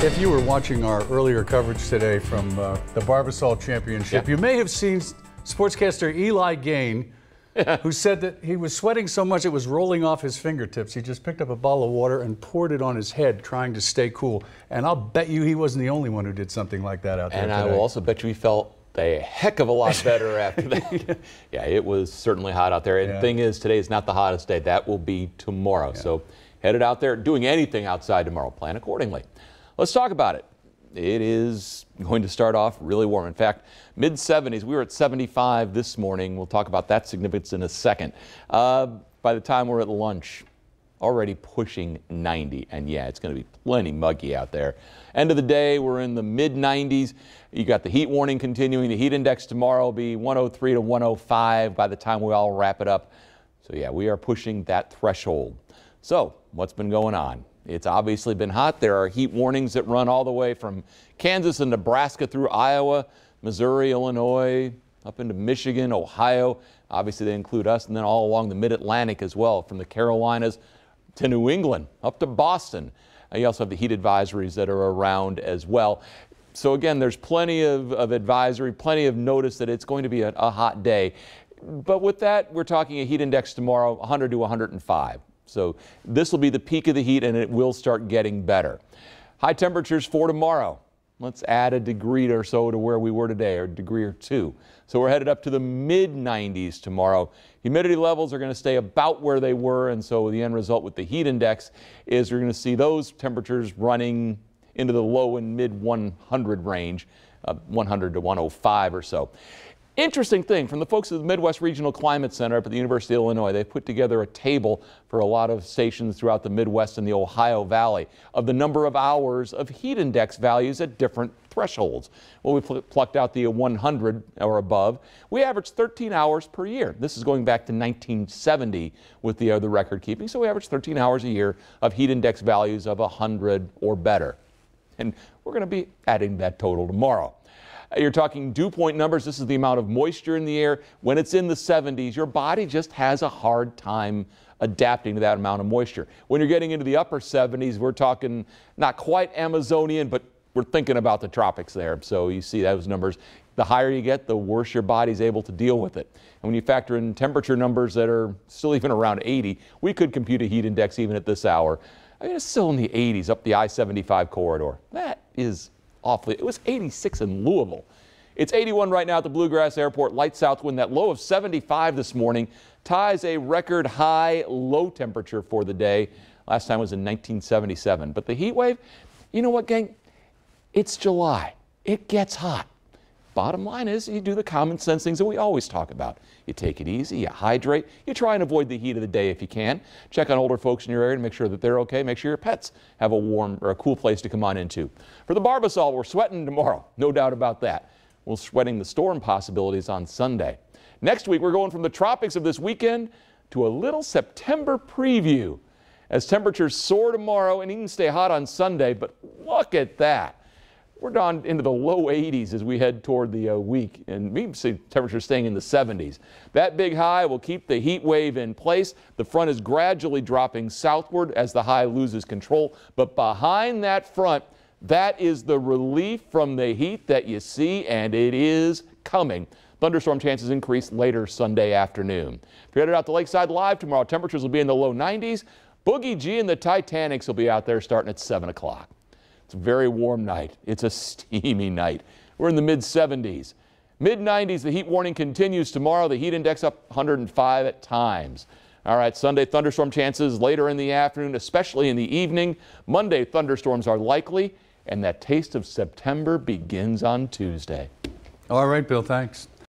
If you were watching our earlier coverage today from the Barbasol Championship, you may have seen sportscaster Eli Gain, who said that he was sweating so much it was rolling off his fingertips. He just picked up a bottle of water and poured it on his head, trying to stay cool. And I'll bet you he wasn't the only one who did something like that out there And today. I will also bet you he felt a heck of a lot better after that. Yeah, it was certainly hot out there. And the thing is, today is not the hottest day. That will be tomorrow. So headed out there, doing anything outside tomorrow, plan accordingly. Let's talk about it. It is going to start off really warm. In fact, mid-70s. We were at 75 this morning. We'll talk about that significance in a second. By the time we're at lunch, already pushing 90. And yeah, it's going to be plenty muggy out there. End of the day, we're in the mid-90s. You got the heat warning continuing. The heat index tomorrow will be 103 to 105 by the time we all wrap it up. So yeah, we are pushing that threshold. So what's been going on? It's obviously been hot. There are heat warnings that run all the way from Kansas and Nebraska through Iowa, Missouri, Illinois, up into Michigan, Ohio. Obviously, they include us, and then all along the mid-Atlantic as well, from the Carolinas to New England, up to Boston. You also have the heat advisories that are around as well. So again, there's plenty of advisory, plenty of notice that it's going to be a hot day. But with that, we're talking a heat index tomorrow, 100 to 105. So this will be the peak of the heat, and it will start getting better. High temperatures for tomorrow. Let's add a degree or so to where we were today, or a degree or two. So we're headed up to the mid-90s tomorrow. Humidity levels are going to stay about where they were, and so the end result with the heat index is you're going to see those temperatures running into the low and mid-100 range, 100 to 105 or so. Interesting thing, from the folks at the Midwest Regional Climate Center up at the University of Illinois, they've put together a table for a lot of stations throughout the Midwest and the Ohio Valley of the number of hours of heat index values at different thresholds. Well, we plucked out the 100 or above. We averaged 13 hours per year. This is going back to 1970 with the other record keeping. So we averaged 13 hours a year of heat index values of 100 or better. And we're going to be adding that total tomorrow. You're talking dew point numbers. This is the amount of moisture in the air. When it's in the 70s, your body just has a hard time adapting to that amount of moisture. When you're getting into the upper 70s, we're talking not quite Amazonian, but we're thinking about the tropics there. So you see those numbers. The higher you get, the worse your body's able to deal with it. And when you factor in temperature numbers that are still even around 80, we could compute a heat index even at this hour. I mean, it's still in the 80s up the I-75 corridor. That is awfully. It was 86 in Louisville. It's 81 right now at the Bluegrass Airport. Light south wind. That low of 75 this morning ties a record high low temperature for the day. Last time was in 1977. But the heat wave, you know what, gang? It's July. It gets hot. Bottom line is you do the common sense things that we always talk about. You take it easy, you hydrate, you try and avoid the heat of the day if you can. Check on older folks in your area to make sure that they're okay. Make sure your pets have a warm or a cool place to come on into. For the Barbasol, we're sweating tomorrow. No doubt about that. We're sweating the storm possibilities on Sunday. Next week, we're going from the tropics of this weekend to a little September preview as temperatures soar tomorrow and even stay hot on Sunday. But look at that. We're down into the low 80s as we head toward the week, and we can see temperatures staying in the 70s. That big high will keep the heat wave in place. The front is gradually dropping southward as the high loses control, but behind that front, that is the relief from the heat that you see, and it is coming. Thunderstorm chances increase later Sunday afternoon. If you're headed out to Lakeside Live tomorrow, temperatures will be in the low 90s. Boogie G and the Titanics will be out there starting at 7 o'clock. It's a very warm night. It's a steamy night. We're in the mid-70s. Mid-90s, the heat warning continues tomorrow. The heat index up 105 at times. All right, Sunday thunderstorm chances later in the afternoon, especially in the evening. Monday thunderstorms are likely, and that taste of September begins on Tuesday. All right, Bill, thanks.